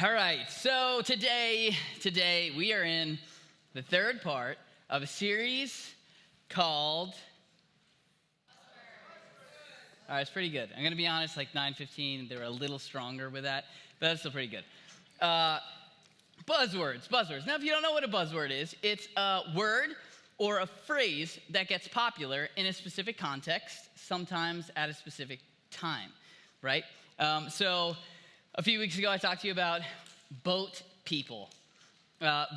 All right, so today we are in the third part of a series called... All right, it's pretty good. I'm going to be honest, like 9:15, they were a little stronger with that, but that's still pretty good. Buzzwords. Now, if you don't know what a buzzword is, it's a word or a phrase that gets popular in a specific context, sometimes at a specific time, right? So a few weeks ago, I talked to you about boat people.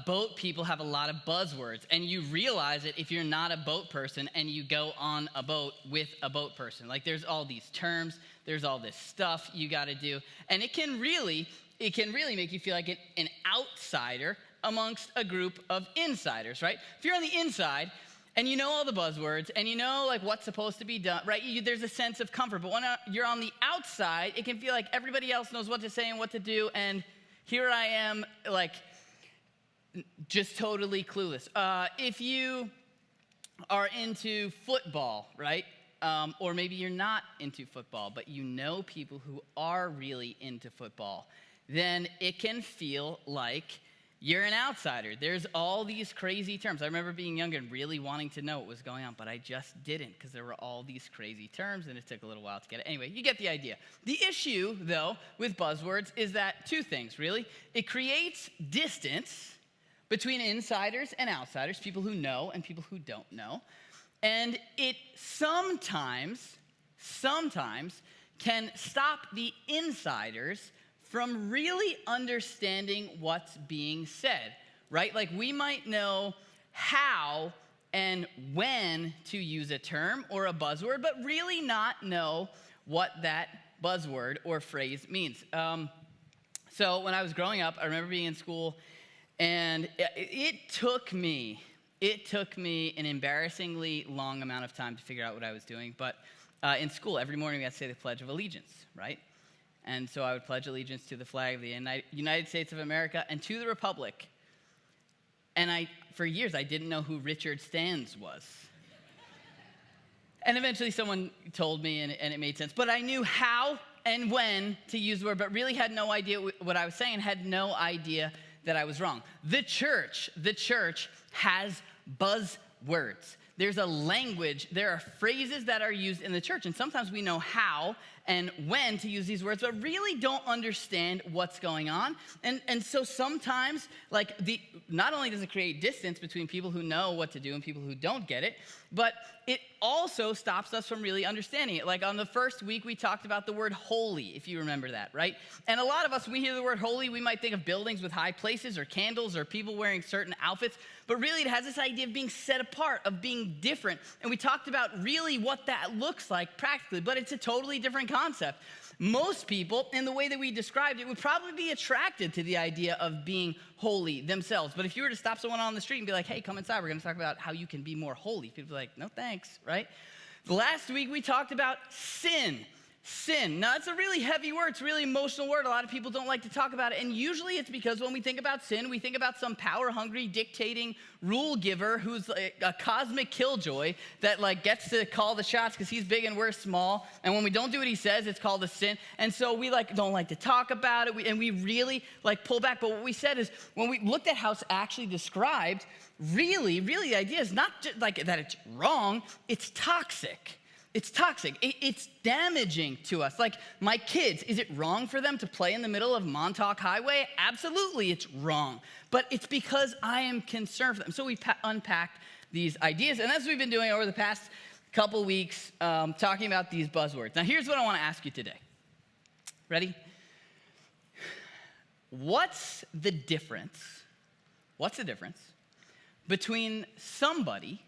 Boat people have a lot of buzzwords, and you realize it if you're not a boat person and you go on a boat with a boat person. Like, there's all these terms, there's all this stuff you got to do, and it can really make you feel like an outsider amongst a group of insiders, right? If you're on the inside and you know all the buzzwords and you know like what's supposed to be done, right? There's a sense of comfort. But when you're on the outside, it can feel like everybody else knows what to say and what to do, and here I am, like, just totally clueless. If you are into football, right? Or maybe you're not into football, but you know people who are really into football, then it can feel like you're an outsider. There's all these crazy terms. I remember being younger and really wanting to know what was going on, but I just didn't because there were all these crazy terms and it took a little while to get it. Anyway, you get the idea. The issue, though, with buzzwords is that two things, really. It creates distance between insiders and outsiders, people who know and people who don't know. And it sometimes can stop the insiders from really understanding what's being said, right? Like, we might know how and when to use a term or a buzzword, but really not know what that buzzword or phrase means. So when I was growing up, I remember being in school, and it took me an embarrassingly long amount of time to figure out what I was doing. But in school, every morning we had to say the Pledge of Allegiance, right? And so I would pledge allegiance to the flag of the United States of America and to the Republic. And for years, I didn't know who Richard Stans was. And eventually someone told me, and it made sense. But I knew how and when to use the word, but really had no idea what I was saying, and had no idea that I was wrong. The church has buzzwords. There's a language, there are phrases that are used in the church, and sometimes we know how and when to use these words, but really don't understand what's going on. And so sometimes, like, not only does it create distance between people who know what to do and people who don't get it, but it also stops us from really understanding it. Like, on the first week, we talked about the word holy, if you remember that, right? And a lot of us, when we hear the word holy, we might think of buildings with high places or candles or people wearing certain outfits, but really it has this idea of being set apart, of being different. And we talked about really what that looks like practically, but it's a totally different concept. Most people, in the way that we described it, would probably be attracted to the idea of being holy themselves. But if you were to stop someone on the street and be like, hey, come inside, we're going to talk about how you can be more holy, people would be like, no thanks, right? Last week we talked about sin. Sin. Now, it's a really heavy word. It's a really emotional word. A lot of people don't like to talk about it. And usually it's because when we think about sin, we think about some power-hungry, dictating rule giver who's a cosmic killjoy that, like, gets to call the shots because he's big and we're small. And when we don't do what he says, it's called a sin. And so we, like, don't like to talk about it. And we really, like, pull back. But what we said is, when we looked at how it's actually described, really the idea is not just like that it's wrong, it's toxic. It's toxic. It's damaging to us. Like, my kids, is it wrong for them to play in the middle of Montauk Highway? Absolutely, it's wrong. But it's because I am concerned for them. So we unpacked these ideas. And as we've been doing over the past couple weeks, talking about these buzzwords. Now, here's what I want to ask you today. Ready? What's the difference between somebody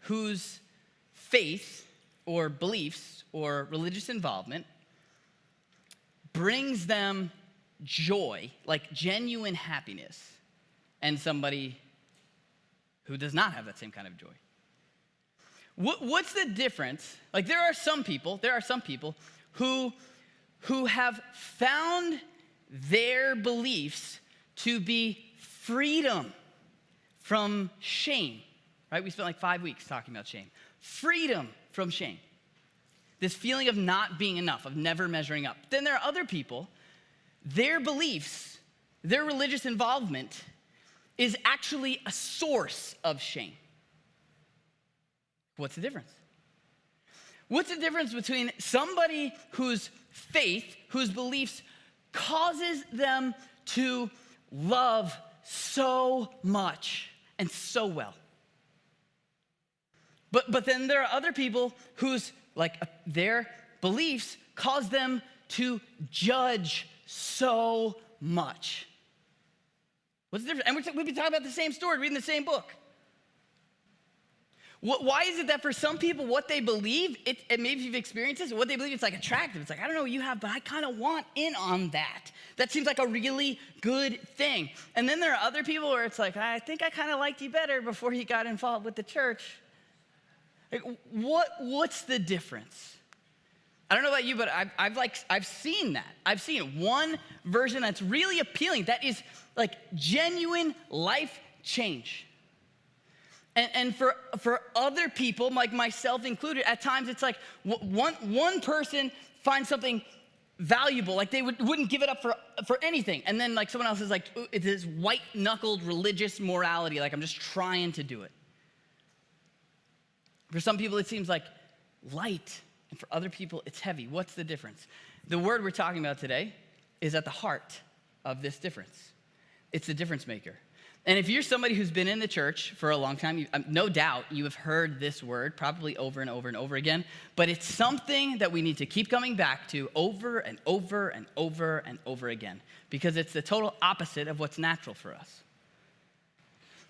whose faith or beliefs or religious involvement brings them joy, like genuine happiness, and somebody who does not have that same kind of joy? What's the difference? Like, there are some people who have found their beliefs to be freedom from shame, right? We spent like 5 weeks talking about shame. Freedom from shame. This feeling of not being enough, of never measuring up. Then there are other people their beliefs, their religious involvement is actually a source of shame. What's the difference? What's the difference between somebody whose faith, whose beliefs causes them to love so much and so well? But then there are other people whose their beliefs cause them to judge so much. What's the difference? And we've been talking about the same story, reading the same book. Why is it that for some people, what they believe, and maybe you've experienced this, what they believe, it's like attractive. It's like, I don't know what you have, but I kind of want in on that. That seems like a really good thing. And then there are other people where it's like, I think I kind of liked you better before you got involved with the church. Like, what's the difference? I don't know about you, but I've seen that. I've seen one version that's really appealing, that is like genuine life change. And for other people, like myself included, at times it's like one person finds something valuable, like they wouldn't give it up for anything. And then like someone else is like, it's this white-knuckled religious morality, like I'm just trying to do it. For some people, it seems like light, and for other people, it's heavy. What's the difference? The word we're talking about today is at the heart of this difference. It's the difference maker. And if you're somebody who's been in the church for a long time, no doubt you have heard this word probably over and over and over again, but it's something that we need to keep coming back to over and over and over and over again, because it's the total opposite of what's natural for us.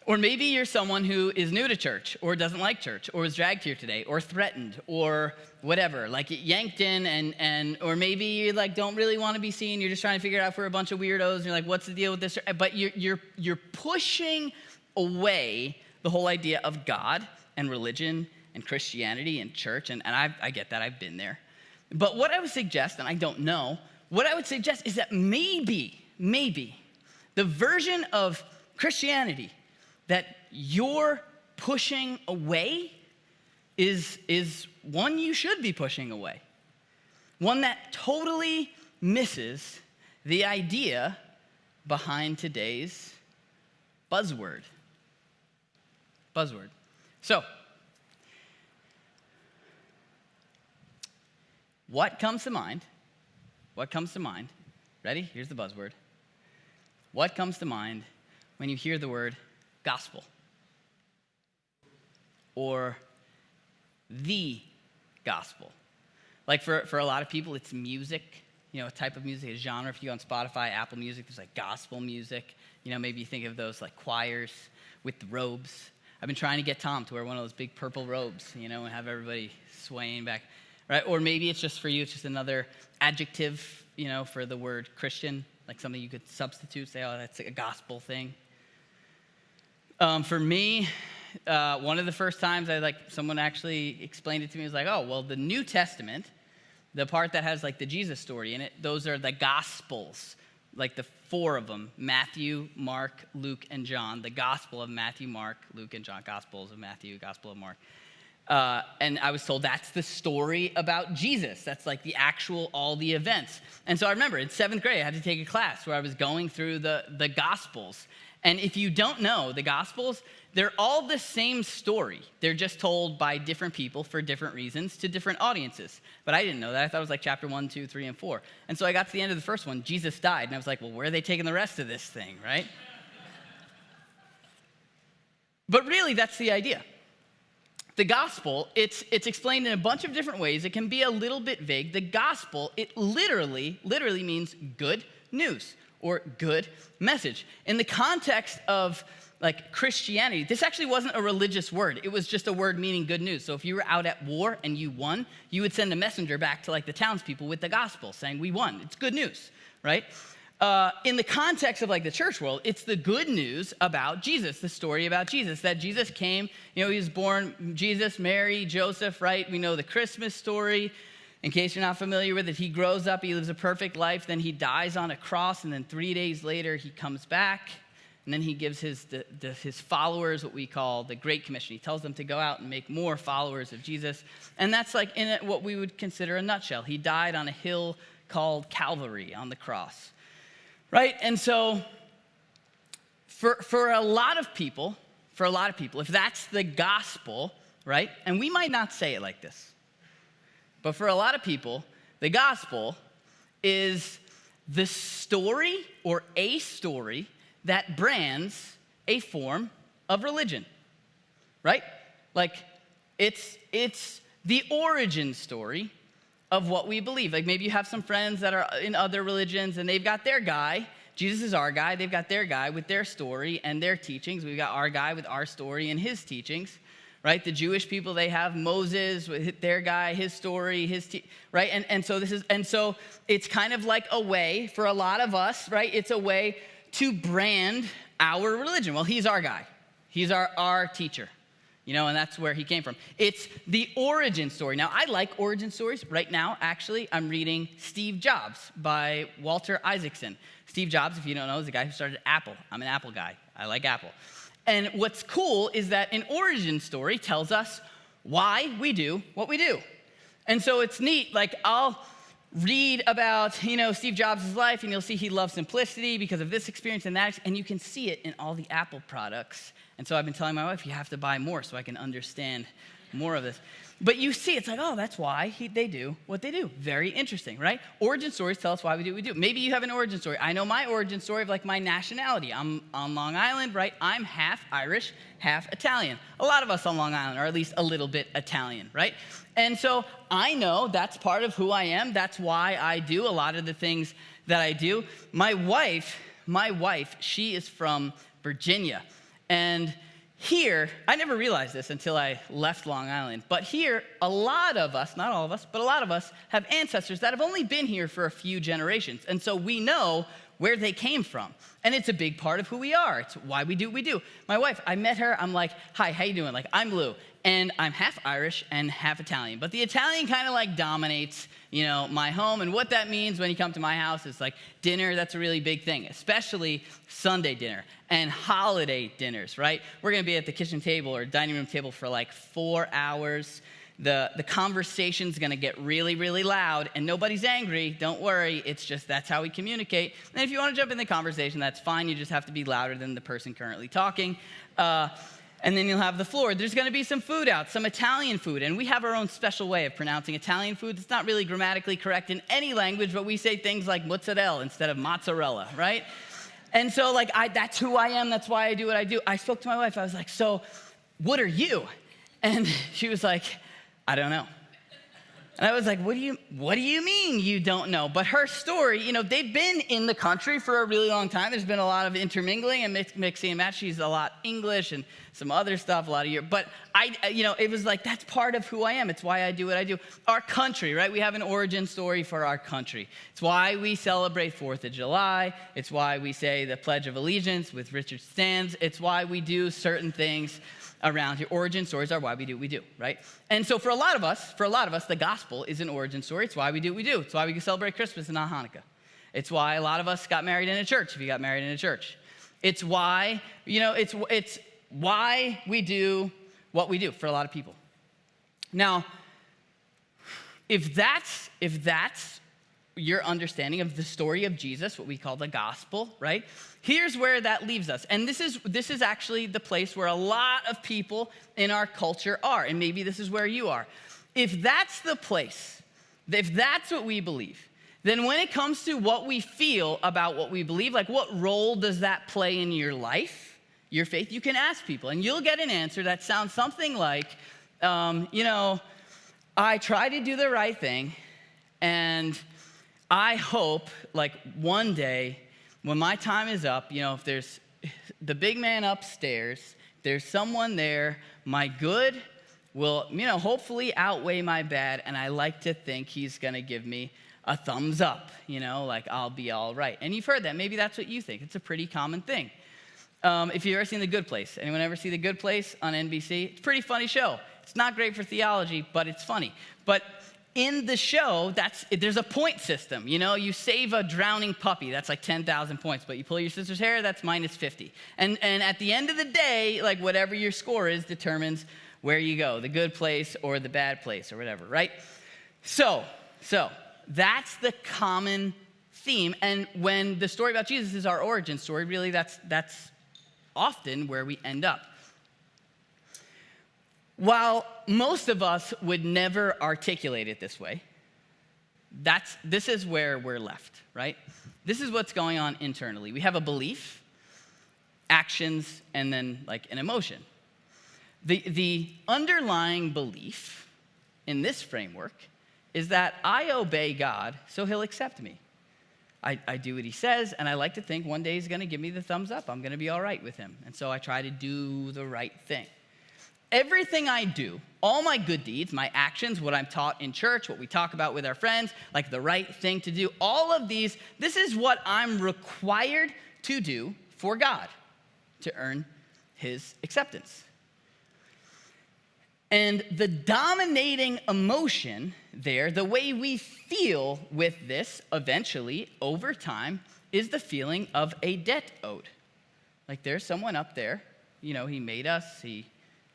Or maybe you're someone who is new to church, or doesn't like church, or was dragged here today, or threatened, or whatever, like yanked in, or maybe you like don't really want to be seen. You're just trying to figure it out for a bunch of weirdos. And you're like, what's the deal with this? But you're pushing away the whole idea of God and religion and Christianity and church, and I get that. I've been there. But what I would suggest, and I don't know, what I would suggest is that maybe the version of Christianity that you're pushing away is one you should be pushing away. One that totally misses the idea behind today's buzzword. So, what comes to mind? Ready? Here's the buzzword. What comes to mind when you hear the word gospel? Or the gospel? Like for a lot of people, it's music, a type of music, a genre. If you go on Spotify, Apple Music, there's like gospel music. Maybe you think of those like choirs with the robes. I've been trying to get Tom to wear one of those big purple robes, and have everybody swaying back, right? Or maybe it's just for you, it's just another adjective, for the word Christian, like something you could substitute, say, oh, that's a gospel thing. For me, one of the first times someone actually explained it to me, was like, oh, well, the New Testament, the part that has like the Jesus story in it, those are the Gospels, like the four of them: Matthew, Mark, Luke, and John. The Gospel of Matthew, Mark, Luke, and John. Gospels of Matthew, Gospel of Mark. And I was told that's the story about Jesus. That's like all the events. And so I remember in 7th grade, I had to take a class where I was going through the Gospels. And if you don't know, the Gospels, they're all the same story. They're just told by different people for different reasons to different audiences. But I didn't know that. I thought it was like chapter 1, 2, 3, and 4. And so I got to the end of the first one, Jesus died. And I was like, well, where are they taking the rest of this thing, right? But really, that's the idea. The gospel, it's explained in a bunch of different ways. It can be a little bit vague. The gospel, it literally means good news or good message. In the context of like Christianity, this actually wasn't a religious word. It was just a word meaning good news. So if you were out at war and you won, you would send a messenger back to like the townspeople with the gospel saying, we won. It's good news, right? In the context of like the church world, it's the good news about Jesus, the story about Jesus, that Jesus came, he was born, Jesus, Mary, Joseph, right? We know the Christmas story. In case you're not familiar with it, he grows up, he lives a perfect life, then he dies on a cross, and then 3 days later he comes back, and then he gives his followers what we call the Great Commission. He tells them to go out and make more followers of Jesus, and that's like in what we would consider a nutshell. He died on a hill called Calvary on the cross. right? And so for a lot of people, if that's the gospel, right? And we might not say it like this, but for a lot of people, the gospel is the story or a story that brands a form of religion, right? Like it's the origin story of what we believe. Like maybe you have some friends that are in other religions and they've got their guy. Jesus is our guy. They've got their guy with their story and their teachings. We've got our guy with our story and his teachings, right? The Jewish people, they have Moses with their guy, his story, right? And so it's kind of like a way for a lot of us, right? It's a way to brand our religion. Well, he's our guy. He's our teacher. And that's where he came from. It's the origin story. Now, I like origin stories. Right now, actually, I'm reading Steve Jobs by Walter Isaacson. Steve Jobs, if you don't know, is the guy who started Apple. I'm an Apple guy. I like Apple. And what's cool is that an origin story tells us why we do what we do. And so it's neat. Like, I'll read about, Steve Jobs' life, and you'll see he loves simplicity because of this experience and that, and you can see it in all the Apple products. And so I've been telling my wife, you have to buy more so I can understand more of this. But you see, it's like, oh, that's why they do what they do. Very interesting, right? Origin stories tell us why we do what we do. Maybe you have an origin story. I know my origin story of like my nationality. I'm on Long Island, right? I'm half Irish, half Italian. A lot of us on Long Island are at least a little bit Italian, right? And so I know that's part of who I am. That's why I do a lot of the things that I do. My wife, she is from Virginia. And here, I never realized this until I left Long Island, but here, a lot of us, not all of us, but a lot of us have ancestors that have only been here for a few generations. And so we know where they came from. And it's a big part of who we are. It's why we do what we do. My wife, I met her, I'm like, hi, how you doing? Like, I'm Lou, and I'm half Irish and half Italian. But the Italian kind of like dominates, my home. And what that means when you come to my house is like dinner, that's a really big thing, especially Sunday dinner and holiday dinners, right? We're gonna be at the kitchen table or dining room table for like 4 hours. The conversation's gonna get really, really loud, and nobody's angry, don't worry, it's just that's how we communicate. And if you wanna jump in the conversation, that's fine, you just have to be louder than the person currently talking. And then you'll have the floor. There's gonna be some food out, some Italian food, and we have our own special way of pronouncing Italian food. It's not really grammatically correct in any language, but we say things like mozzarella instead of mozzarella, right? And so that's who I am, that's why I do what I do. I spoke to my wife, I was like, so what are you? And she was like, I don't know. And I was like, what do you mean you don't know? But her story, they've been in the country for a really long time. There's been a lot of intermingling and mixing and matching. She's a lot English and some other stuff, a lot of but it was like, that's part of who I am. It's why I do what I do. Our country, right? We have an origin story for our country. It's why we celebrate 4th of July. It's why we say the Pledge of Allegiance with Richard Stans. It's why we do certain things around here. Origin stories are why we do what we do, right? And so for a lot of us, the gospel is an origin story. It's why we do what we do. It's why we can celebrate Christmas and not Hanukkah. It's why a lot of us got married in a church, if you got married in a church. It's why, it's why we do what we do for a lot of people. Now, if that's your understanding of the story of Jesus, what we call the gospel, right? Here's where that leaves us. And this is actually the place where a lot of people in our culture are, and maybe this is where you are. If that's the place, if that's what we believe, then when it comes to what we feel about what we believe, like what role does that play in your life, your faith, you can ask people, and you'll get an answer that sounds something like, I try to do the right thing, and I hope, like, one day, when my time is up, if there's the big man upstairs, there's someone there, my good will, hopefully outweigh my bad, and I like to think he's gonna give me a thumbs up, like I'll be all right. And you've heard that. Maybe that's what you think. It's a pretty common thing. If you've ever seen The Good Place, anyone ever see The Good Place on NBC? It's a pretty funny show. It's not great for theology, but it's funny. But in the show, there's a point system. You save a drowning puppy, that's like 10,000 points, but you pull your sister's hair, that's minus 50. And at the end of the day, like whatever your score is determines where you go, the good place or the bad place or whatever, right? So that's the common theme. And when the story about Jesus is our origin story, really that's often where we end up. While most of us would never articulate it this way, this is where we're left, right? This is what's going on internally. We have a belief, actions, and then like an emotion. The underlying belief in this framework is that I obey God, so he'll accept me. I do what he says, and I like to think one day he's gonna give me the thumbs up. I'm gonna be all right with him. And so I try to do the right thing. Everything I do, all my good deeds, my actions, what I'm taught in church, what we talk about with our friends, like the right thing to do, all of these, this is what I'm required to do for God to earn his acceptance. And the dominating emotion there, the way we feel with this eventually over time, is the feeling of a debt owed. Like there's someone up there, he made us, he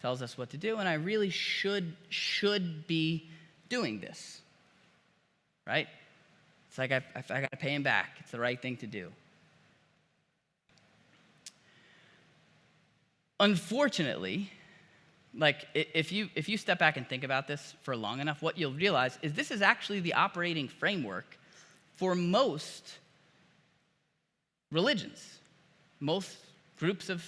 tells us what to do, and I really should be doing this, right? It's like I got to pay him back. It's the right thing to do. Unfortunately, like if you step back and think about this for long enough, what you'll realize is this is actually the operating framework for most religions, most groups of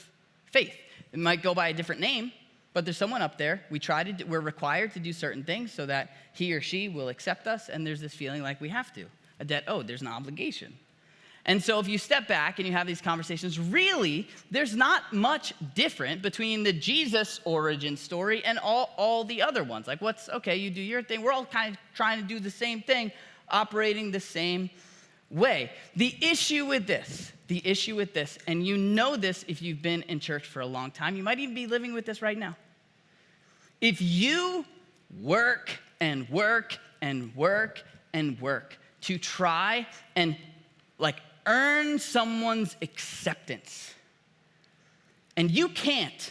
faith. It might go by a different name, but there's someone up there. We're required to do certain things so that he or she will accept us, and there's this feeling like we have to. A debt owed, there's an obligation. And so if you step back and you have these conversations, really, there's not much different between the Jesus origin story and all the other ones. Like you do your thing. We're all kind of trying to do the same thing, operating the same way. The issue with this, and you know this if you've been in church for a long time, you might even be living with this right now. If you work and work and work and work to try and earn someone's acceptance, and you can't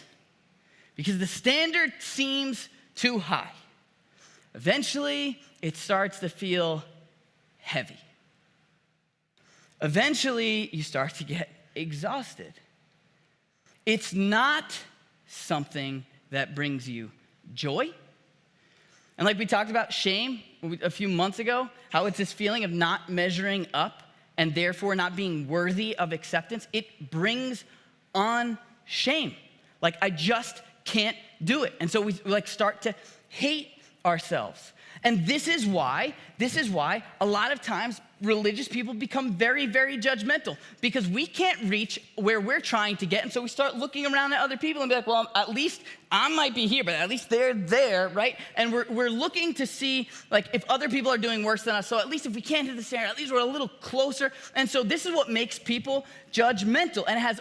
because the standard seems too high, eventually it starts to feel heavy. Eventually you start to get exhausted. It's not something that brings you joy. And like we talked about shame a few months ago, how it's this feeling of not measuring up and therefore not being worthy of acceptance, it brings on shame. Like, I just can't do it. And so we start to hate ourselves. And this is why a lot of times religious people become very, very judgmental, because we can't reach where we're trying to get. And so we start looking around at other people and be like, well, at least I might be here, but at least they're there, right? And we're looking to see if other people are doing worse than us. So at least if we can't hit the standard, at least we're a little closer. And so this is what makes people judgmental, and it has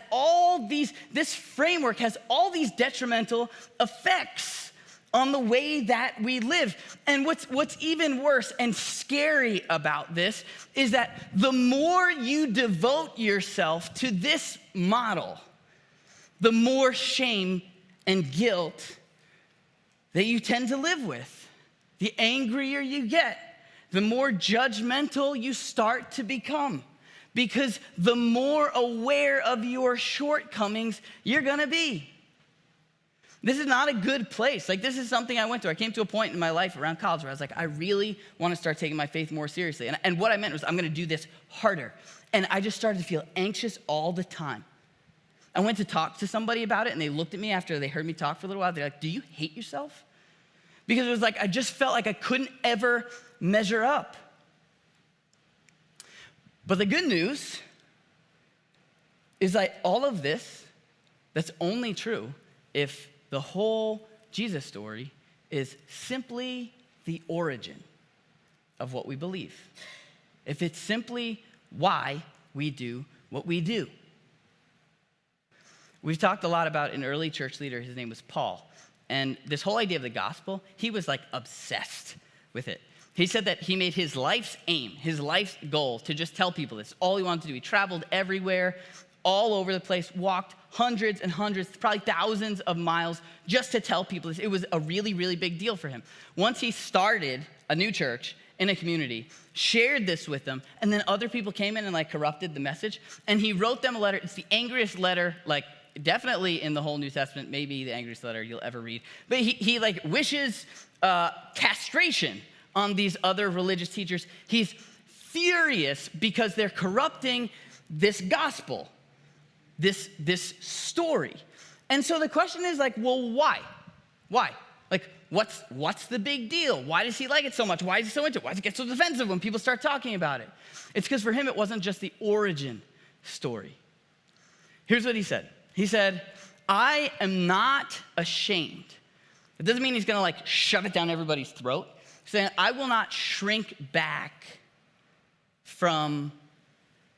this framework has all these detrimental effects on the way that we live. And what's even worse and scary about this is that the more you devote yourself to this model, the more shame and guilt that you tend to live with. The angrier you get, the more judgmental you start to become, because the more aware of your shortcomings you're gonna be. This is not a good place. This is something I went through. I came to a point in my life around college where I was like, I really want to start taking my faith more seriously. And what I meant was, I'm going to do this harder. And I just started to feel anxious all the time. I went to talk to somebody about it, and they looked at me after they heard me talk for a little while. They're like, do you hate yourself? Because it was like, I just felt like I couldn't ever measure up. But the good news is that all of this, that's only true if the whole Jesus story is simply the origin of what we believe. If it's simply why we do what we do. We've talked a lot about an early church leader. His name was Paul. And this whole idea of the gospel, he was obsessed with it. He said that he made his life's aim, his life's goal, to just tell people this. All he wanted to do. He traveled everywhere, all over the place, walked hundreds and hundreds, probably thousands of miles just to tell people this. It was a really, really big deal for him. Once he started a new church in a community, shared this with them, and then other people came in and like corrupted the message. And he wrote them a letter. It's the angriest letter, like definitely in the whole New Testament, maybe the angriest letter you'll ever read. But he like wishes castration on these other religious teachers. He's furious because they're corrupting this gospel, this story. And so the question is like, well, why? Why? Like, what's the big deal? Why does he like it so much? Why is he so into it? Why does it get so defensive when people start talking about it? It's because for him, it wasn't just the origin story. Here's what he said. He said, I am not ashamed. It doesn't mean he's gonna like shove it down everybody's throat. He's saying, I will not shrink back from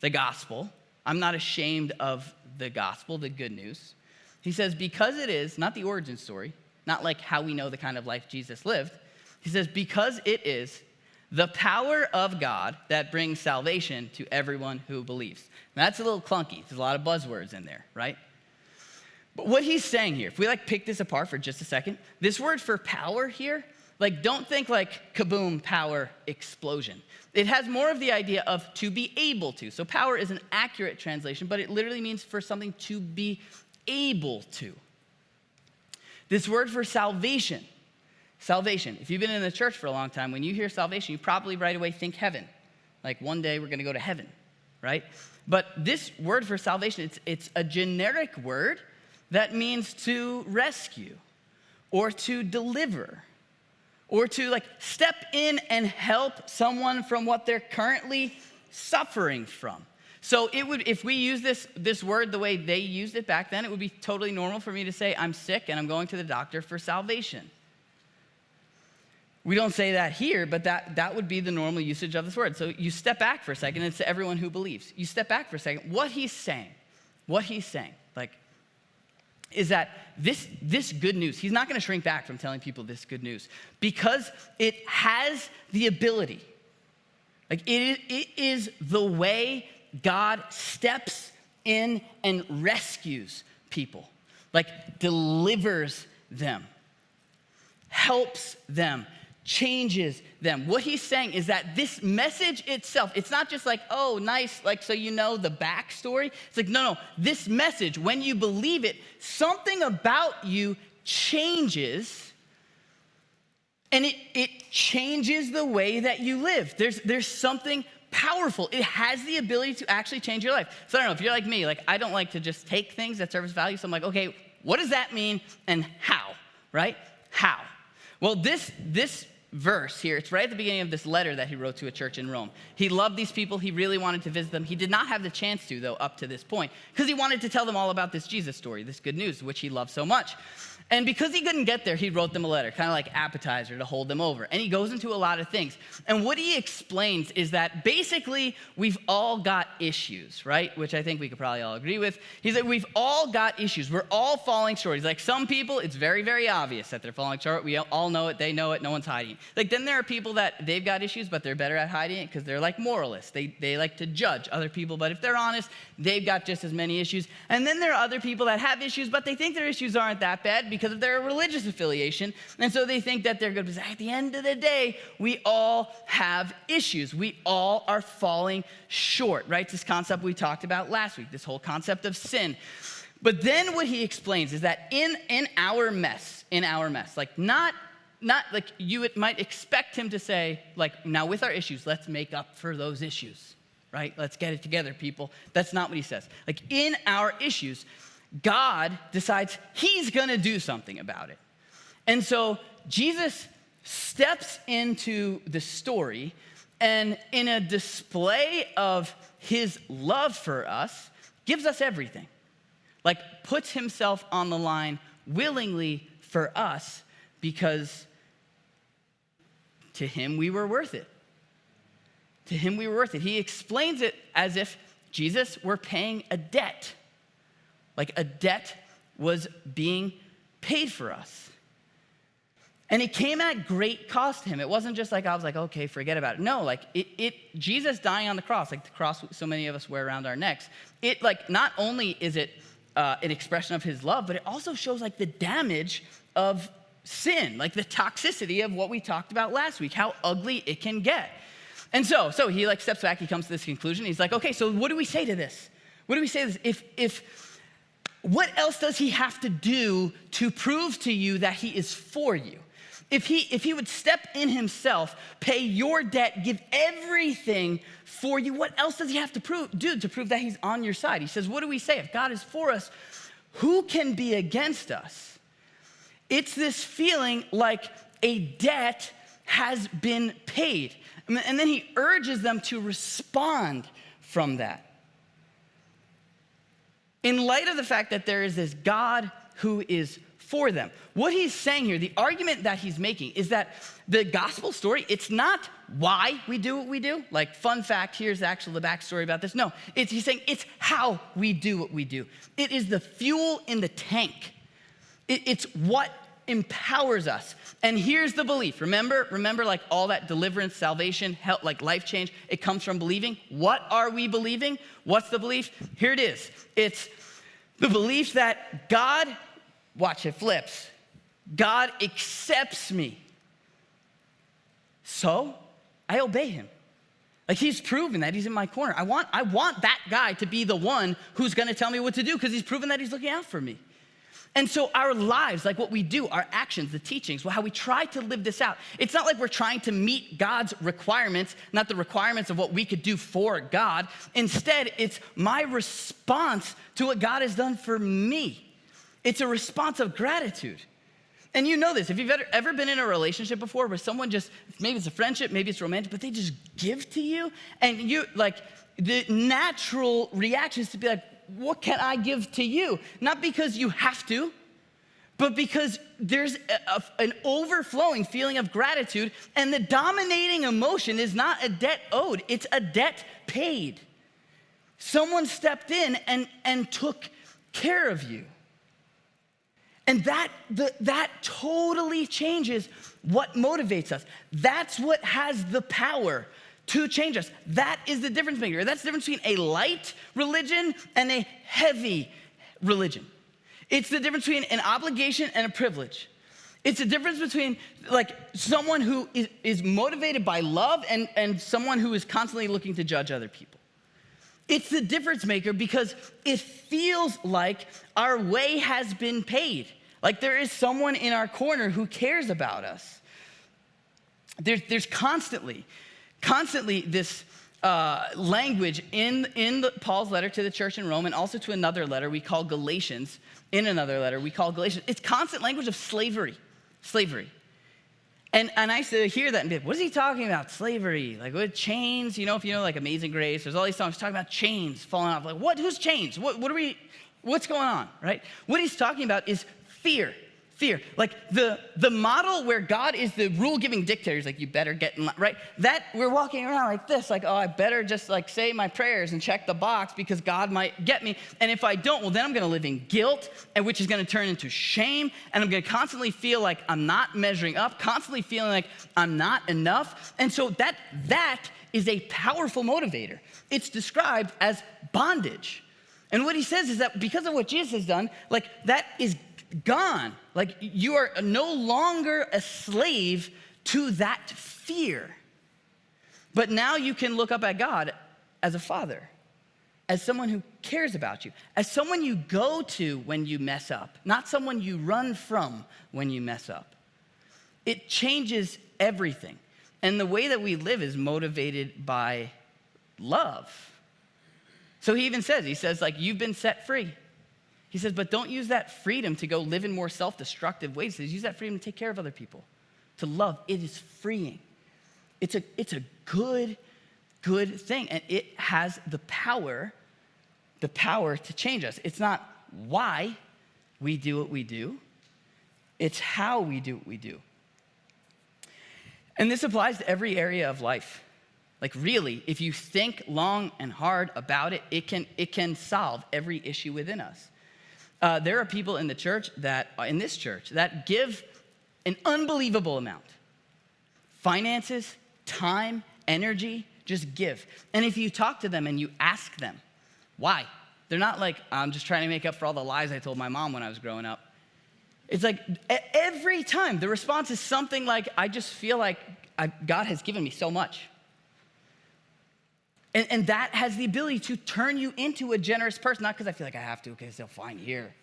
the gospel. I'm not ashamed of the gospel, the good news. He says, because it is, not the origin story, not like how we know the kind of life Jesus lived. He says, because it is the power of God that brings salvation to everyone who believes. Now, that's a little clunky. There's a lot of buzzwords in there, right? But what he's saying here, if we like pick this apart for just a second, this word for power here, like don't think like kaboom, power, explosion. It has more of the idea of to be able to. So power is an accurate translation, but it literally means for something to be able to. This word for salvation, if you've been in the church for a long time, when you hear salvation, you probably right away think heaven. Like one day we're gonna go to heaven, right? But this word for salvation, it's a generic word that means to rescue or to deliver or to like step in and help someone from what they're currently suffering from. So it would, if we use this word the way they used it back then, it would be totally normal for me to say, I'm sick and I'm going to the doctor for salvation. We don't say that here, but that would be the normal usage of this word. So you step back for a second, and it's to everyone who believes. You step back for a second. What he's saying, like, is that this good news, he's not gonna shrink back from telling people this good news because it has the ability, like it is the way God steps in and rescues people, like delivers them, helps them, changes them. What he's saying is that this message itself, it's not just like, oh, nice, like so you know the backstory. It's like, no, this message, when you believe it, something about you changes, and it changes the way that you live. There's something powerful. It has the ability to actually change your life. So I don't know, if you're like me, like I don't like to just take things that service value. So I'm like, okay, what does that mean and how, right? How? Well, this verse here, it's right at the beginning of this letter that he wrote to a church in Rome. He loved these people. He really wanted to visit them. He did not have the chance to, though, up to this point, because he wanted to tell them all about this Jesus story, this good news, which he loved so much. And because he couldn't get there, he wrote them a letter, kind of like appetizer to hold them over. And he goes into a lot of things. And what he explains is that basically we've all got issues, right? Which I think we could probably all agree with. He's like, we've all got issues. We're all falling short. He's like, some people, it's very, very obvious that they're falling short. We all know it. They know it. No one's hiding it. Like then there are people that they've got issues, but they're better at hiding it because they're like moralists. They like to judge other people, but if they're honest, they've got just as many issues. And then there are other people that have issues, but they think their issues aren't that bad because of their religious affiliation. And so they think that they're good. But at the end of the day, we all have issues. We all are falling short, right? This concept we talked about last week, this whole concept of sin. But then what he explains is that in our mess, like not like you might expect him to say, like, now with our issues, let's make up for those issues, right? Let's get it together, people. That's not what he says. Like in our issues, God decides he's gonna do something about it. And so Jesus steps into the story and in a display of his love for us, gives us everything. Like puts himself on the line willingly for us because to him we were worth it. To him we were worth it. He explains it as if Jesus were paying a debt. Like a debt was being paid for us. And it came at great cost to him. It wasn't just like, I was like, okay, forget about it. No, like Jesus dying on the cross, like the cross so many of us wear around our necks, it like, not only is it an expression of his love, but it also shows like the damage of sin, like the toxicity of what we talked about last week, how ugly it can get. And so he like steps back, he comes to this conclusion. He's like, okay, so what do we say to this? What do we say to this? If what else does he have to do to prove to you that he is for you? If he would step in himself, pay your debt, give everything for you, what else does he have to do to prove that he's on your side? He says, what do we say? If God is for us, who can be against us? It's this feeling like a debt has been paid. And then he urges them to respond from that. In light of the fact that there is this God who is for them. What he's saying here, the argument that he's making is that the gospel story, it's not why we do what we do. Like, fun fact, here's actually the backstory about this. No, he's saying it's how we do what we do. It is the fuel in the tank. It's what empowers us. And here's the belief. Remember like all that deliverance, salvation, help, like life change, it comes from believing. What are we believing? What's the belief? Here it is. It's the belief that God, watch it flips, God accepts me. So I obey him. Like, he's proven that he's in my corner. I want that guy to be the one who's gonna tell me what to do because he's proven that he's looking out for me. And so our lives, like what we do, our actions, the teachings, how we try to live this out, it's not like we're trying to meet God's requirements, not the requirements of what we could do for God. Instead, it's my response to what God has done for me. It's a response of gratitude. And you know this, if you've ever been in a relationship before where someone just, maybe it's a friendship, maybe it's romantic, but they just give to you, and you, like, the natural reaction is to be like, what can I give to you? Not because you have to, but because there's an overflowing feeling of gratitude, and the dominating emotion is not a debt owed, it's a debt paid. Someone stepped in and took care of you. And that totally changes what motivates us. That's what has the power to change us. That is the difference maker. That's the difference between a light religion and a heavy religion. It's the difference between an obligation and a privilege. It's the difference between like someone who is motivated by love and someone who is constantly looking to judge other people. It's the difference maker because it feels like our way has been paid. Like there is someone in our corner who cares about us. There's constantly this language in Paul's letter to the church in Rome, and also to another letter we call Galatians. In another letter we call Galatians. It's constant language of slavery. And I used to hear that and be like, what is he talking about? Slavery, like with chains, if you know like Amazing Grace, there's all these songs talking about chains falling off. Like what, whose chains? What's going on, right? What he's talking about is fear. Like the model where God is the rule-giving dictator, he's like, you better get in line, right? That we're walking around like this, like, oh, I better just like say my prayers and check the box because God might get me. And if I don't, well, then I'm gonna live in guilt, and which is gonna turn into shame, and I'm gonna constantly feel like I'm not measuring up, constantly feeling like I'm not enough. And so that is a powerful motivator. It's described as bondage. And what he says is that because of what Jesus has done, like that is gone. Like you are no longer a slave to that fear. But now you can look up at God as a father, as someone who cares about you, as someone you go to when you mess up, not someone you run from when you mess up. It changes everything. And the way that we live is motivated by love. So he says like, you've been set free. He says, but don't use that freedom to go live in more self-destructive ways. He says, use that freedom to take care of other people, to love. It is freeing. It's a good thing. And it has the power to change us. It's not why we do what we do. It's how we do what we do. And this applies to every area of life. Like really, if you think long and hard about it, it can solve every issue within us. There are people in this church that give an unbelievable amount. Finances, time, energy, just give. And if you talk to them and you ask them, why? They're not like, I'm just trying to make up for all the lies I told my mom when I was growing up. It's like every time the response is something like, I just feel like God has given me so much. And that has the ability to turn you into a generous person, not because I feel like I have to, okay, so fine, here.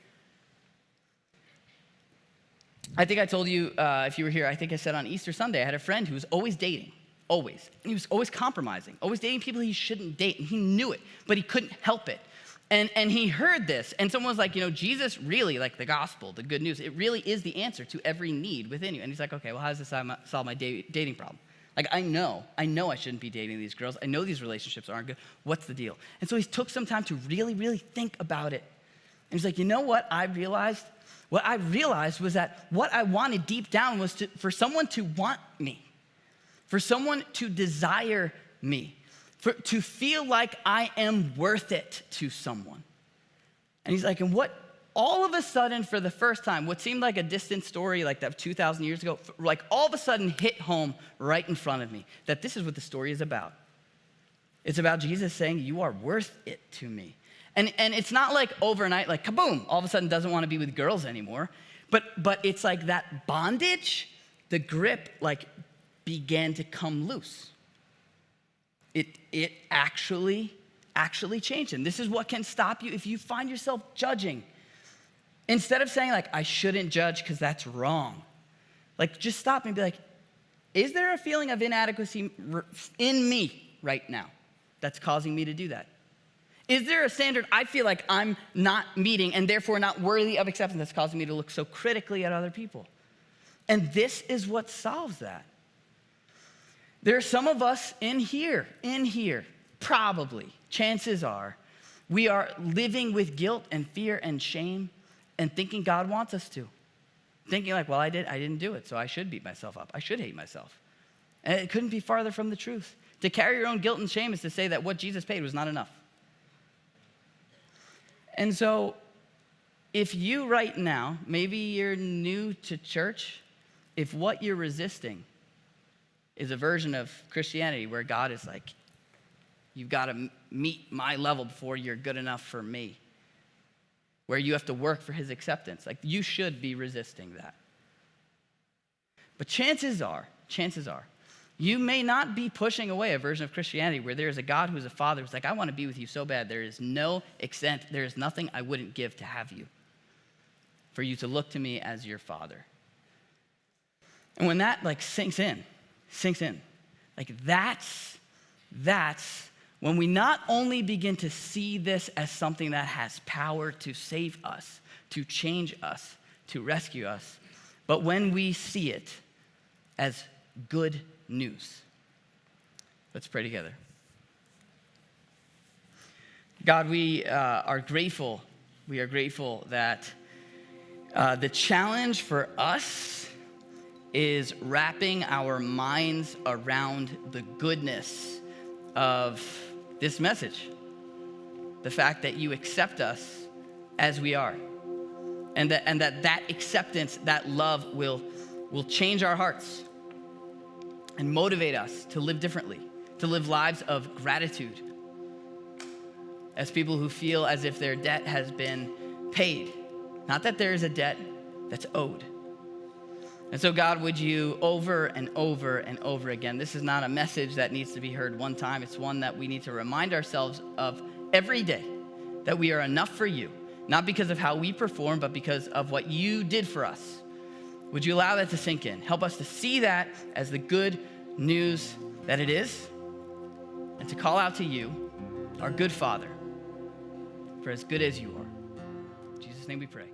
I think I told you, if you were here, I think I said on Easter Sunday, I had a friend who was always dating, always. And he was always compromising, always dating people he shouldn't date, and he knew it, but he couldn't help it. And he heard this, and someone was like, Jesus really, like the gospel, the good news, it really is the answer to every need within you. And he's like, okay, well, how does this solve my dating problem? Like, I know I shouldn't be dating these girls. I know these relationships aren't good. What's the deal? And so he took some time to really, really think about it. And he's like, you know what I realized? What I realized was that what I wanted deep down was for someone to want me, for someone to desire me, to feel like I am worth it to someone. And he's like, and what all of a sudden, for the first time, what seemed like a distant story like that 2,000 years ago, like all of a sudden hit home right in front of me, that this is what the story is about. It's about Jesus saying, you are worth it to me. And it's not like overnight, like kaboom, all of a sudden doesn't want to be with girls anymore. But it's like that bondage, the grip, like began to come loose. It actually changed him. This is what can stop you if you find yourself judging. Instead of saying like, I shouldn't judge because that's wrong. Like just stop and be like, is there a feeling of inadequacy in me right now that's causing me to do that? Is there a standard I feel like I'm not meeting and therefore not worthy of acceptance that's causing me to look so critically at other people? And this is what solves that. There are some of us in here, probably, chances are, we are living with guilt and fear and shame and thinking God wants us to. Thinking like, well, I didn't do it, so I should beat myself up. I should hate myself. And it couldn't be farther from the truth. To carry your own guilt and shame is to say that what Jesus paid was not enough. And so if you right now, maybe you're new to church, if what you're resisting is a version of Christianity where God is like, you've got to meet my level before you're good enough for me, where you have to work for his acceptance, like you should be resisting that. But chances are, you may not be pushing away a version of Christianity where there is a God who's a father who's like, I want to be with you so bad. There is no extent, there is nothing I wouldn't give to have you, for you to look to me as your father. And when that like sinks in, like that's when we not only begin to see this as something that has power to save us, to change us, to rescue us, but when we see it as good news. Let's pray together. God, we are grateful. We are grateful that the challenge for us is wrapping our minds around the goodness of this message. The fact that you accept us as we are. And that acceptance, that love will change our hearts and motivate us to live differently, to live lives of gratitude as people who feel as if their debt has been paid. Not that there is a debt that's owed. And so God, would you over and over and over again, this is not a message that needs to be heard one time, it's one that we need to remind ourselves of every day, that we are enough for you, not because of how we perform, but because of what you did for us. Would you allow that to sink in? Help us to see that as the good news that it is, and to call out to you, our good Father, for as good as you are. In Jesus' name we pray.